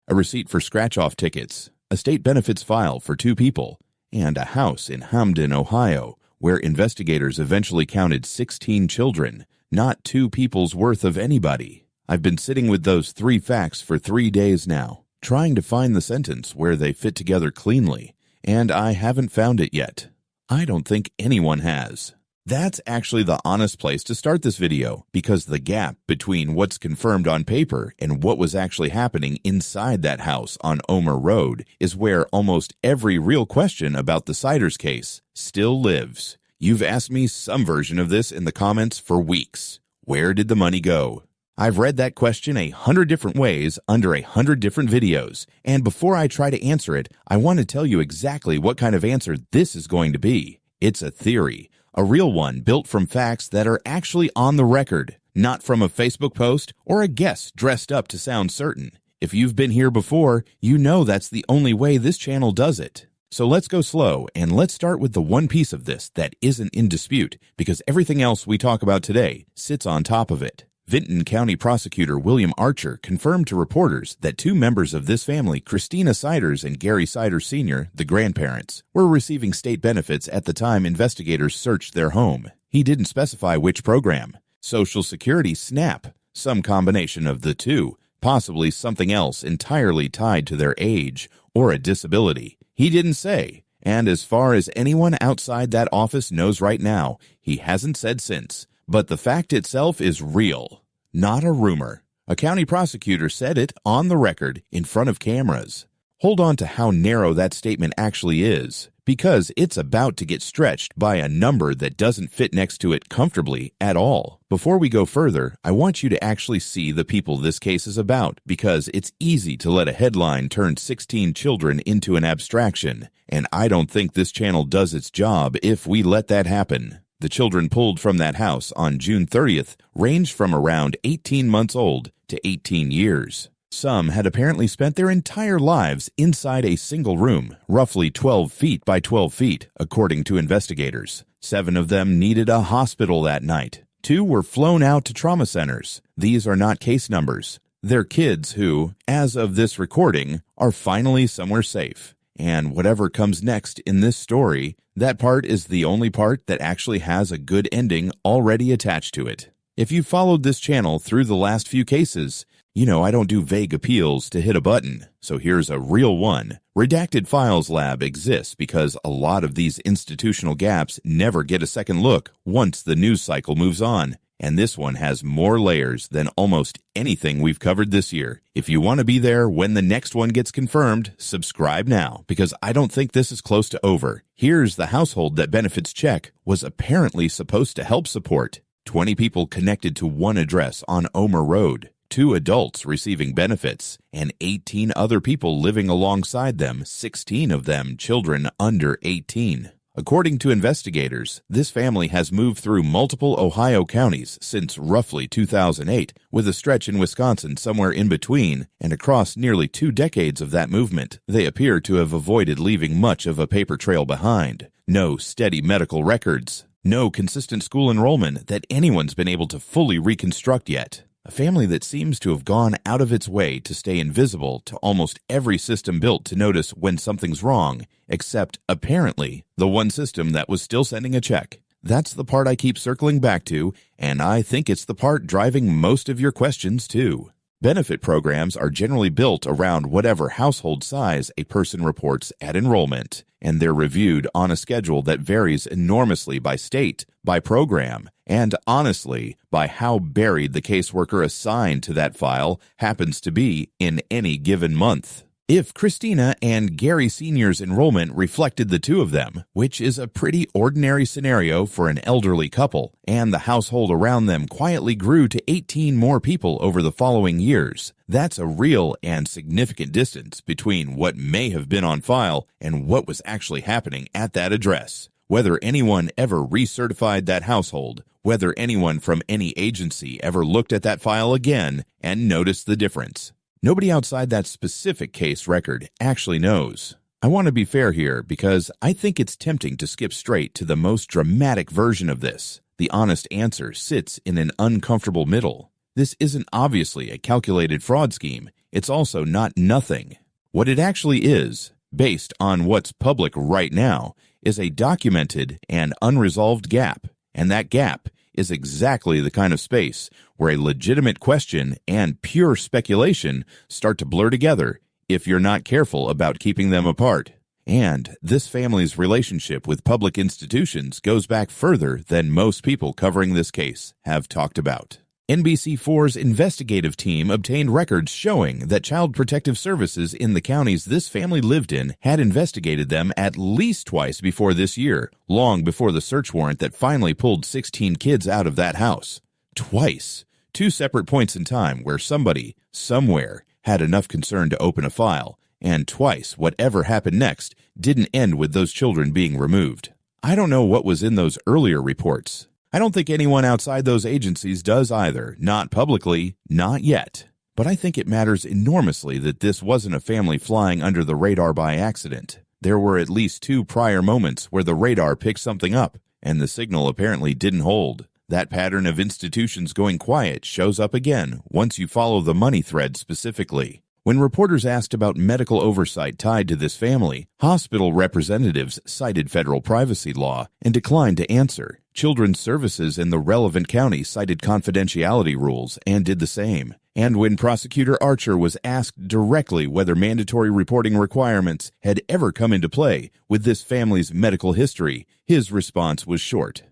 a receipt for scratch-off tickets, a state benefits file for 2 people, and a house in Hamden, Ohio, where investigators eventually counted 16 children, not 2 people's worth of anybody. I've been sitting with those 3 facts for 3 days now, trying to find the sentence where they fit together cleanly, and I haven't found it yet. I don't think anyone has. That's actually the honest place to start this video, because the gap between what's confirmed on paper and what was actually happening inside that house on Omer Road is where almost every real question about the Siders case still lives. You've asked me some version of this in the comments for weeks. Where did the money go? I've read that question 100 different ways under 100 different videos, and before I try to answer it, I want to tell you exactly what kind of answer this is going to be. It's a theory. A real one built from facts that are actually on the record, not from a Facebook post or a guess dressed up to sound certain. If you've been here before, you know that's the only way this channel does it. So let's go slow, and let's start with the one piece of this that isn't in dispute, because everything else we talk about today sits on top of it. Vinton County Prosecutor William Archer confirmed to reporters that 2 members of this family, Christina Siders and Gary Siders Sr., the grandparents, were receiving state benefits at the time investigators searched their home. He didn't specify which program. Social Security, SNAP, some combination of the 2, possibly something else entirely tied to their age or a disability. He didn't say, and as far as anyone outside that office knows right now, he hasn't said since. But the fact itself is real, not a rumor. A county prosecutor said it on the record in front of cameras. Hold on to how narrow that statement actually is, because it's about to get stretched by a number that doesn't fit next to it comfortably at all. Before we go further, I want you to actually see the people this case is about, because it's easy to let a headline turn 16 children into an abstraction, and I don't think this channel does its job if we let that happen. The children pulled from that house on June 30th ranged from around 18 months old to 18 years. Some had apparently spent their entire lives inside a single room, roughly 12 feet by 12 feet, according to investigators. 7 of them needed a hospital that night. 2 were flown out to trauma centers. These are not case numbers. They're kids who, as of this recording, are finally somewhere safe. And whatever comes next in this story, that part is the only part that actually has a good ending already attached to it. If you followed this channel through the last few cases, you know I don't do vague appeals to hit a button, so here's a real one. Redacted Files Lab exists because a lot of these institutional gaps never get a second look once the news cycle moves on. And this one has more layers than almost anything we've covered this year. If you want to be there when the next one gets confirmed, subscribe now, because I don't think this is close to over. Here's the household that benefits check was apparently supposed to help support. 20 people connected to one address on Omer Road, 2 adults receiving benefits, and 18 other people living alongside them, 16 of them children under 18. According to investigators, this family has moved through multiple Ohio counties since roughly 2008, with a stretch in Wisconsin somewhere in between, and across nearly 2 decades of that movement, they appear to have avoided leaving much of a paper trail behind. No steady medical records, no consistent school enrollment that anyone's been able to fully reconstruct yet. A family that seems to have gone out of its way to stay invisible to almost every system built to notice when something's wrong, except, apparently, the one system that was still sending a check. That's the part I keep circling back to, and I think it's the part driving most of your questions, too. Benefit programs are generally built around whatever household size a person reports at enrollment, and they're reviewed on a schedule that varies enormously by state, by program, and honestly, by how buried the caseworker assigned to that file happens to be in any given month. If Christina and Gary Sr.'s enrollment reflected the 2 of them, which is a pretty ordinary scenario for an elderly couple, and the household around them quietly grew to 18 more people over the following years, that's a real and significant distance between what may have been on file and what was actually happening at that address. Whether anyone ever recertified that household, whether anyone from any agency ever looked at that file again and noticed the difference. Nobody outside that specific case record actually knows. I want to be fair here because I think it's tempting to skip straight to the most dramatic version of this. The honest answer sits in an uncomfortable middle. This isn't obviously a calculated fraud scheme. It's also not nothing. What it actually is, based on what's public right now, is a documented and unresolved gap, and that gap is exactly the kind of space where a legitimate question and pure speculation start to blur together if you're not careful about keeping them apart. And this family's relationship with public institutions goes back further than most people covering this case have talked about. NBC4's investigative team obtained records showing that Child Protective Services in the counties this family lived in had investigated them at least twice before this year, long before the search warrant that finally pulled 16 kids out of that house. Twice. Two separate points in time where somebody, somewhere, had enough concern to open a file, and twice whatever happened next didn't end with those children being removed. I don't know what was in those earlier reports. I don't think anyone outside those agencies does either, not publicly, not yet. But I think it matters enormously that this wasn't a family flying under the radar by accident. There were at least 2 prior moments where the radar picked something up, and the signal apparently didn't hold. That pattern of institutions going quiet shows up again once you follow the money thread specifically. When reporters asked about medical oversight tied to this family, hospital representatives cited federal privacy law and declined to answer. Children's Services in the relevant county cited confidentiality rules and did the same. And when Prosecutor Archer was asked directly whether mandatory reporting requirements had ever come into play with this family's medical history, his response was short.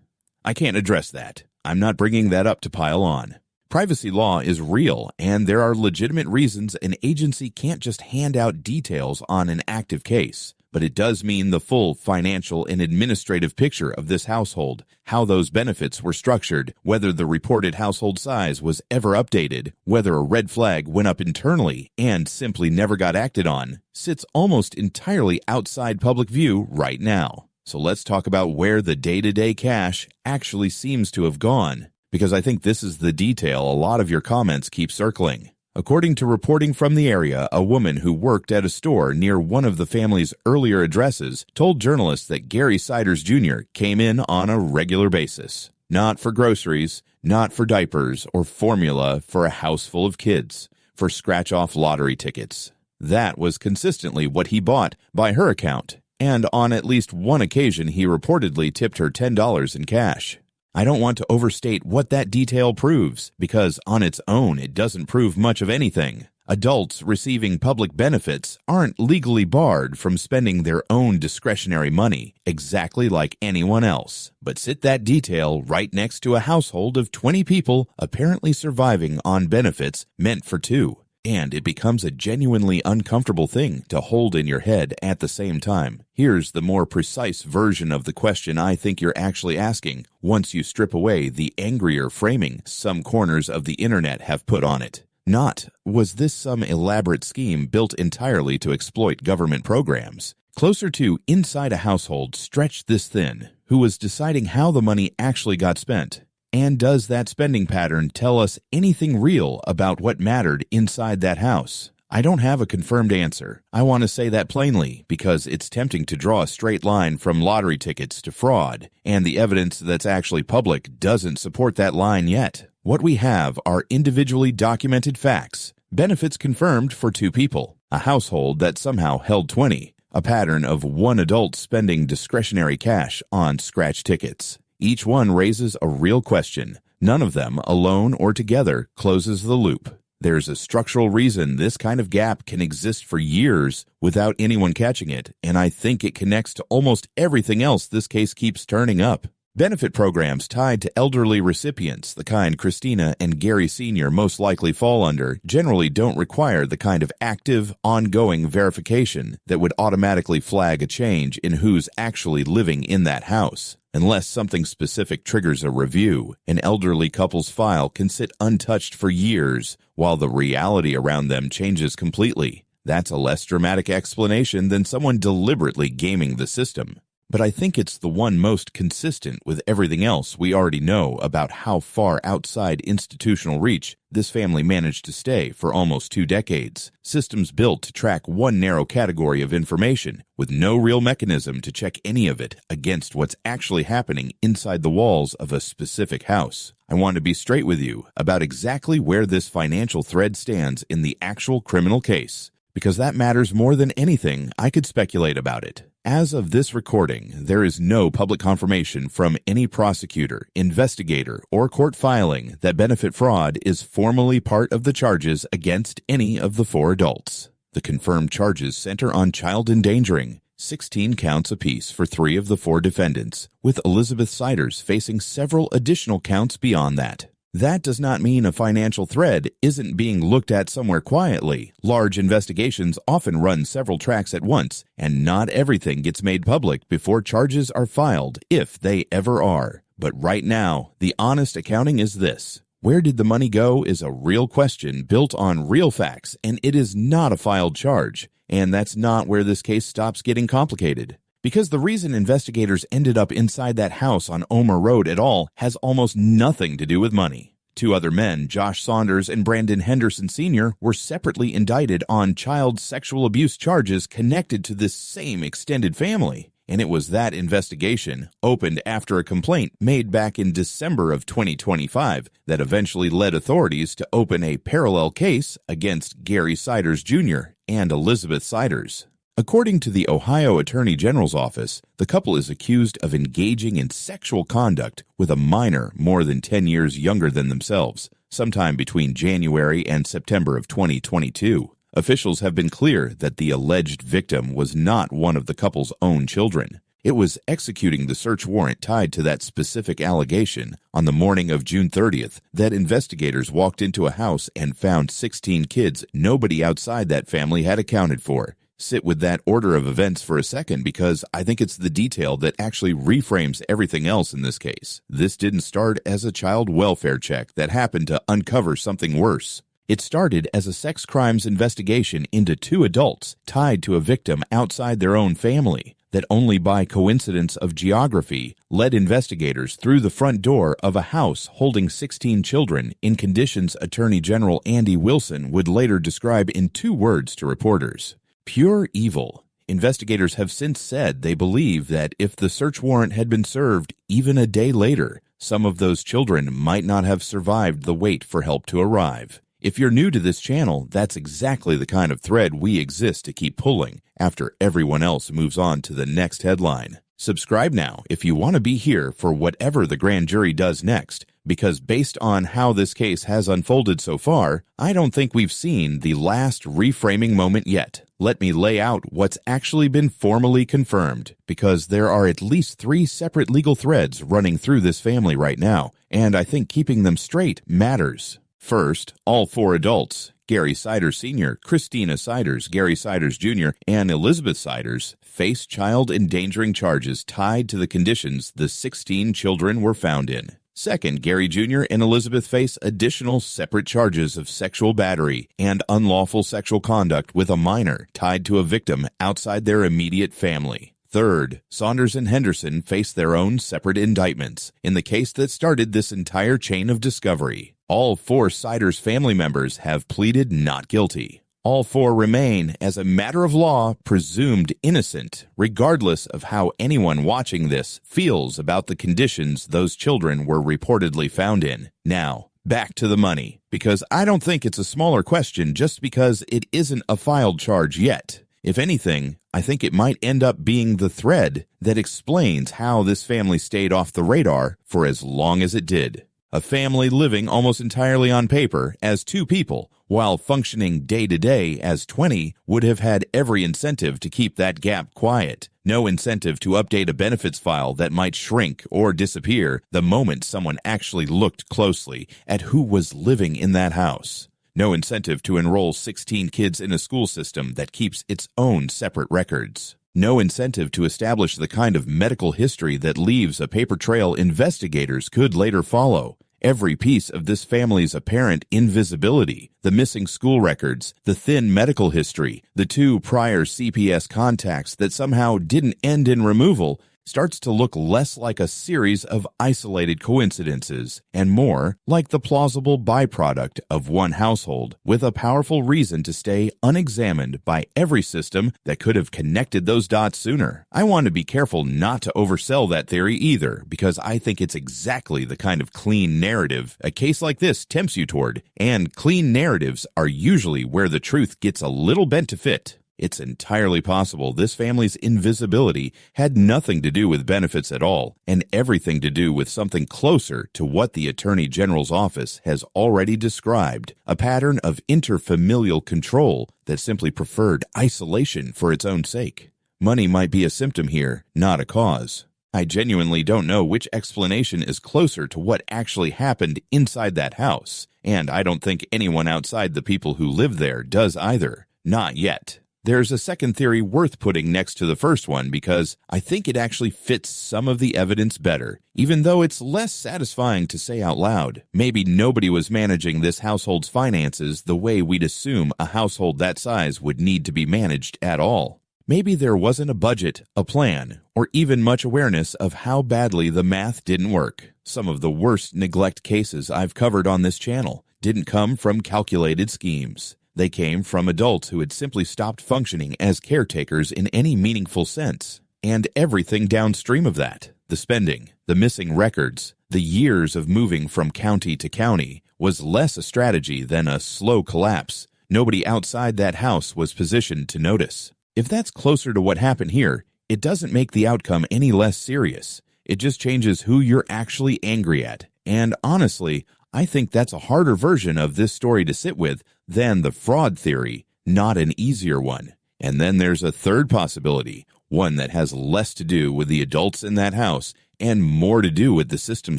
I can't address that. I'm not bringing that up to pile on. Privacy law is real, and there are legitimate reasons an agency can't just hand out details on an active case. But it does mean the full financial and administrative picture of this household, how those benefits were structured, whether the reported household size was ever updated, whether a red flag went up internally and simply never got acted on, sits almost entirely outside public view right now. So let's talk about where the day-to-day cash actually seems to have gone, because I think this is the detail a lot of your comments keep circling. According to reporting from the area, a woman who worked at a store near one of the family's earlier addresses told journalists that Gary Siders Jr. came in on a regular basis. Not for groceries, not for diapers or formula for a house full of kids, for scratch-off lottery tickets. That was consistently what he bought by her account, and on at least one occasion he reportedly tipped her $10 in cash. I don't want to overstate what that detail proves, because on its own it doesn't prove much of anything. Adults receiving public benefits aren't legally barred from spending their own discretionary money, exactly like anyone else. But sit that detail right next to a household of 20 people apparently surviving on benefits meant for 2. And it becomes a genuinely uncomfortable thing to hold in your head at the same time. Here's the more precise version of the question I think you're actually asking once you strip away the angrier framing some corners of the internet have put on it. Not, was this some elaborate scheme built entirely to exploit government programs? Closer to inside a household stretched this thin, who was deciding how the money actually got spent. And does that spending pattern tell us anything real about what mattered inside that house? I don't have a confirmed answer. I want to say that plainly because it's tempting to draw a straight line from lottery tickets to fraud, and the evidence that's actually public doesn't support that line yet. What we have are individually documented facts, benefits confirmed for 2 people, a household that somehow held 20, a pattern of one adult spending discretionary cash on scratch tickets. Each one raises a real question. None of them, alone or together, closes the loop. There's a structural reason this kind of gap can exist for years without anyone catching it, and I think it connects to almost everything else this case keeps turning up. Benefit programs tied to elderly recipients, the kind Christina and Gary Sr. most likely fall under, generally don't require the kind of active, ongoing verification that would automatically flag a change in who's actually living in that house. Unless something specific triggers a review, an elderly couple's file can sit untouched for years while the reality around them changes completely. That's a less dramatic explanation than someone deliberately gaming the system. but I think it's the one most consistent with everything else we already know about how far outside institutional reach this family managed to stay for almost 2 decades. Systems built to track one narrow category of information with no real mechanism to check any of it against what's actually happening inside the walls of a specific house. I want to be straight with you about exactly where this financial thread stands in the actual criminal case, because that matters more than anything I could speculate about it. As of this recording, there is no public confirmation from any prosecutor, investigator, or court filing that benefit fraud is formally part of the charges against any of the 4 adults. The confirmed charges center on child endangering, 16 counts apiece for 3 of the 4 defendants, with Elizabeth Siders facing several additional counts beyond that. That does not mean a financial thread isn't being looked at somewhere quietly. Large investigations often run several tracks at once, and not everything gets made public before charges are filed, if they ever are. But right now, the honest accounting is this. Where did the money go is a real question built on real facts, and it is not a filed charge. And that's not where this case stops getting complicated. Because the reason investigators ended up inside that house on Omer Road at all has almost nothing to do with money. 2 other men, Josh Saunders and Brandon Henderson Sr., were separately indicted on child sexual abuse charges connected to this same extended family. And it was that investigation, opened after a complaint made back in December of 2025, that eventually led authorities to open a parallel case against Gary Siders Jr. and Elizabeth Siders. According to the Ohio Attorney General's office, the couple is accused of engaging in sexual conduct with a minor more than 10 years younger than themselves, sometime between January and September of 2022. Officials have been clear that the alleged victim was not one of the couple's own children. It was executing the search warrant tied to that specific allegation on the morning of June 30th that investigators walked into a house and found 16 kids nobody outside that family had accounted for. Sit with that order of events for a second, because I think it's the detail that actually reframes everything else in this case. This didn't start as a child welfare check that happened to uncover something worse. It started as a sex crimes investigation into 2 adults tied to a victim outside their own family that only by coincidence of geography led investigators through the front door of a house holding 16 children in conditions Attorney General Andy Wilson would later describe in 2 words to reporters. Pure evil. Investigators have since said they believe that if the search warrant had been served even a day later, some of those children might not have survived the wait for help to arrive. If you're new to this channel, that's exactly the kind of thread we exist to keep pulling after everyone else moves on to the next headline. Subscribe now if you want to be here for whatever the grand jury does next, because based on how this case has unfolded so far, I don't think we've seen the last reframing moment yet. Let me lay out what's actually been formally confirmed, because there are at least 3 separate legal threads running through this family right now, and I think keeping them straight matters. First, all 4 adults, Gary Siders Sr., Christina Siders, Gary Siders Jr., and Elizabeth Siders, face child endangering charges tied to the conditions the 16 children were found in. Second, Gary Jr. and Elizabeth face additional separate charges of sexual battery and unlawful sexual conduct with a minor tied to a victim outside their immediate family. Third, Saunders and Henderson face their own separate indictments in the case that started this entire chain of discovery. All 4 Siders family members have pleaded not guilty. All 4 remain, as a matter of law, presumed innocent, regardless of how anyone watching this feels about the conditions those children were reportedly found in. Now, back to the money, because I don't think it's a smaller question just because it isn't a filed charge yet. If anything, I think it might end up being the thread that explains how this family stayed off the radar for as long as it did. A family living almost entirely on paper as 2 people, while functioning day-to-day as 20, would have had every incentive to keep that gap quiet. No incentive to update a benefits file that might shrink or disappear the moment someone actually looked closely at who was living in that house. No incentive to enroll 16 kids in a school system that keeps its own separate records. No incentive to establish the kind of medical history that leaves a paper trail investigators could later follow. Every piece of this family's apparent invisibility, the missing school records, the thin medical history, the 2 prior CPS contacts that somehow didn't end in removal, starts to look less like a series of isolated coincidences and more like the plausible byproduct of one household with a powerful reason to stay unexamined by every system that could have connected those dots sooner. I want to be careful not to oversell that theory either, because I think it's exactly the kind of clean narrative a case like this tempts you toward, and clean narratives are usually where the truth gets a little bent to fit. It's entirely possible this family's invisibility had nothing to do with benefits at all, and everything to do with something closer to what the Attorney General's office has already described, a pattern of interfamilial control that simply preferred isolation for its own sake. Money might be a symptom here, not a cause. I genuinely don't know which explanation is closer to what actually happened inside that house, and I don't think anyone outside the people who live there does either. Not yet. There's a second theory worth putting next to the first one because I think it actually fits some of the evidence better, even though it's less satisfying to say out loud. Maybe nobody was managing this household's finances the way we'd assume a household that size would need to be managed at all. Maybe there wasn't a budget, a plan, or even much awareness of how badly the math didn't work. Some of the worst neglect cases I've covered on this channel didn't come from calculated schemes. They came from adults who had simply stopped functioning as caretakers in any meaningful sense. And everything downstream of that, the spending, the missing records, the years of moving from county to county, was less a strategy than a slow collapse. Nobody outside that house was positioned to notice. If that's closer to what happened here, it doesn't make the outcome any less serious. It just changes who you're actually angry at. And honestly, I think that's a harder version of this story to sit with than the fraud theory, not an easier one. And then there's a third possibility, one that has less to do with the adults in that house and more to do with the system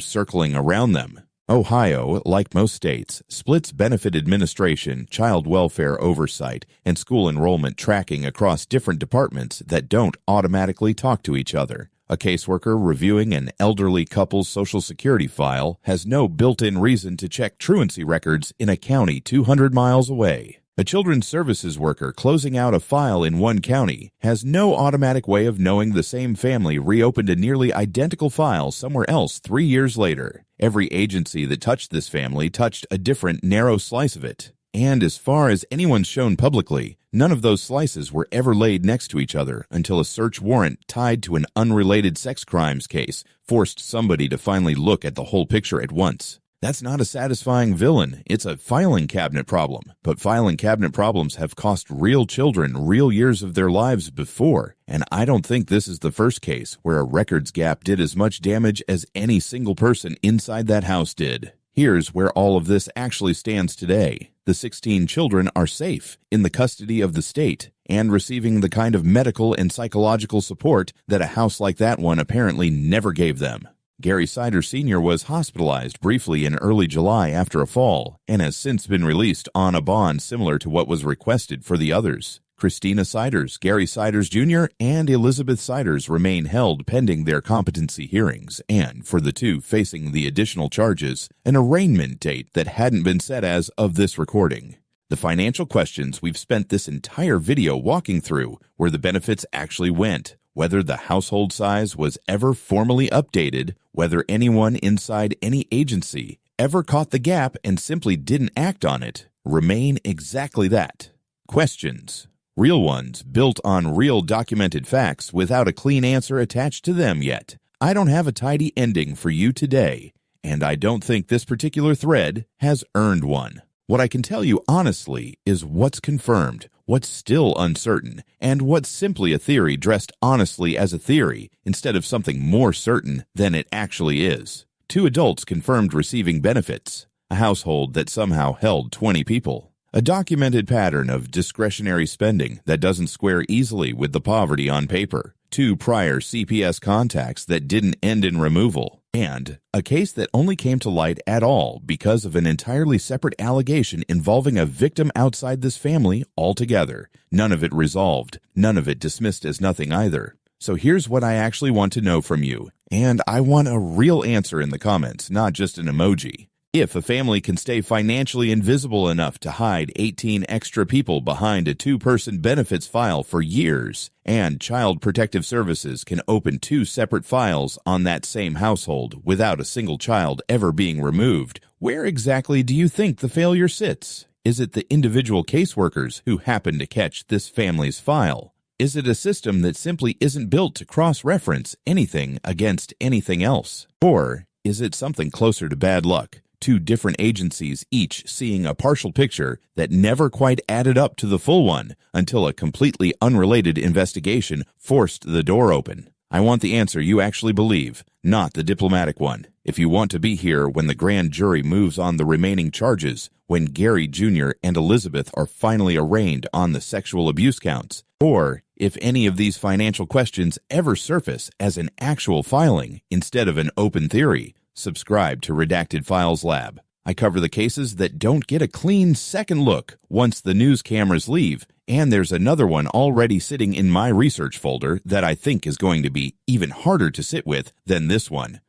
circling around them. Ohio, like most states, splits benefit administration, child welfare oversight, and school enrollment tracking across different departments that don't automatically talk to each other. A caseworker reviewing an elderly couple's Social Security file has no built-in reason to check truancy records in a county 200 miles away. A children's services worker closing out a file in one county has no automatic way of knowing the same family reopened a nearly identical file somewhere else 3 years later. Every agency that touched this family touched a different narrow slice of it. And as far as anyone's shown publicly, none of those slices were ever laid next to each other until a search warrant tied to an unrelated sex crimes case forced somebody to finally look at the whole picture at once. That's not a satisfying villain, it's a filing cabinet problem. But filing cabinet problems have cost real children real years of their lives before, and I don't think this is the first case where a records gap did as much damage as any single person inside that house did. Here's where all of this actually stands today. The 16 children are safe, in the custody of the state, and receiving the kind of medical and psychological support that a house like that one apparently never gave them. Gary Sider Sr. was hospitalized briefly in early July after a fall, and has since been released on a bond similar to what was requested for the others. Christina Siders, Gary Siders Jr., and Elizabeth Siders remain held pending their competency hearings, and, for the two facing the additional charges, an arraignment date that hadn't been set as of this recording. The financial questions we've spent this entire video walking through where the benefits actually went, whether the household size was ever formally updated, whether anyone inside any agency ever caught the gap and simply didn't act on it, remain exactly that. Questions. Real ones built on real documented facts without a clean answer attached to them yet. I don't have a tidy ending for you today, and I don't think this particular thread has earned one. What I can tell you honestly is what's confirmed, what's still uncertain, and what's simply a theory dressed honestly as a theory instead of something more certain than it actually is. 2 adults confirmed receiving benefits, a household that somehow held 20 people, a documented pattern of discretionary spending that doesn't square easily with the poverty on paper, 2 prior CPS contacts that didn't end in removal, and a case that only came to light at all because of an entirely separate allegation involving a victim outside this family altogether. None of it resolved, none of it dismissed as nothing either. So here's what I actually want to know from you, and I want a real answer in the comments, not just an emoji. If a family can stay financially invisible enough to hide 18 extra people behind a two-person benefits file for years, and Child Protective Services can open 2 separate files on that same household without a single child ever being removed, where exactly do you think the failure sits? Is it the individual caseworkers who happen to catch this family's file? Is it a system that simply isn't built to cross-reference anything against anything else? Or is it something closer to bad luck? 2 different agencies each seeing a partial picture that never quite added up to the full one until a completely unrelated investigation forced the door open. I want the answer you actually believe, not the diplomatic one. If you want to be here when the grand jury moves on the remaining charges, when Gary Jr. and Elizabeth are finally arraigned on the sexual abuse counts, or if any of these financial questions ever surface as an actual filing instead of an open theory, subscribe to Redacted Files Lab. I cover the cases that don't get a clean second look once the news cameras leave, and there's another one already sitting in my research folder that I think is going to be even harder to sit with than this one.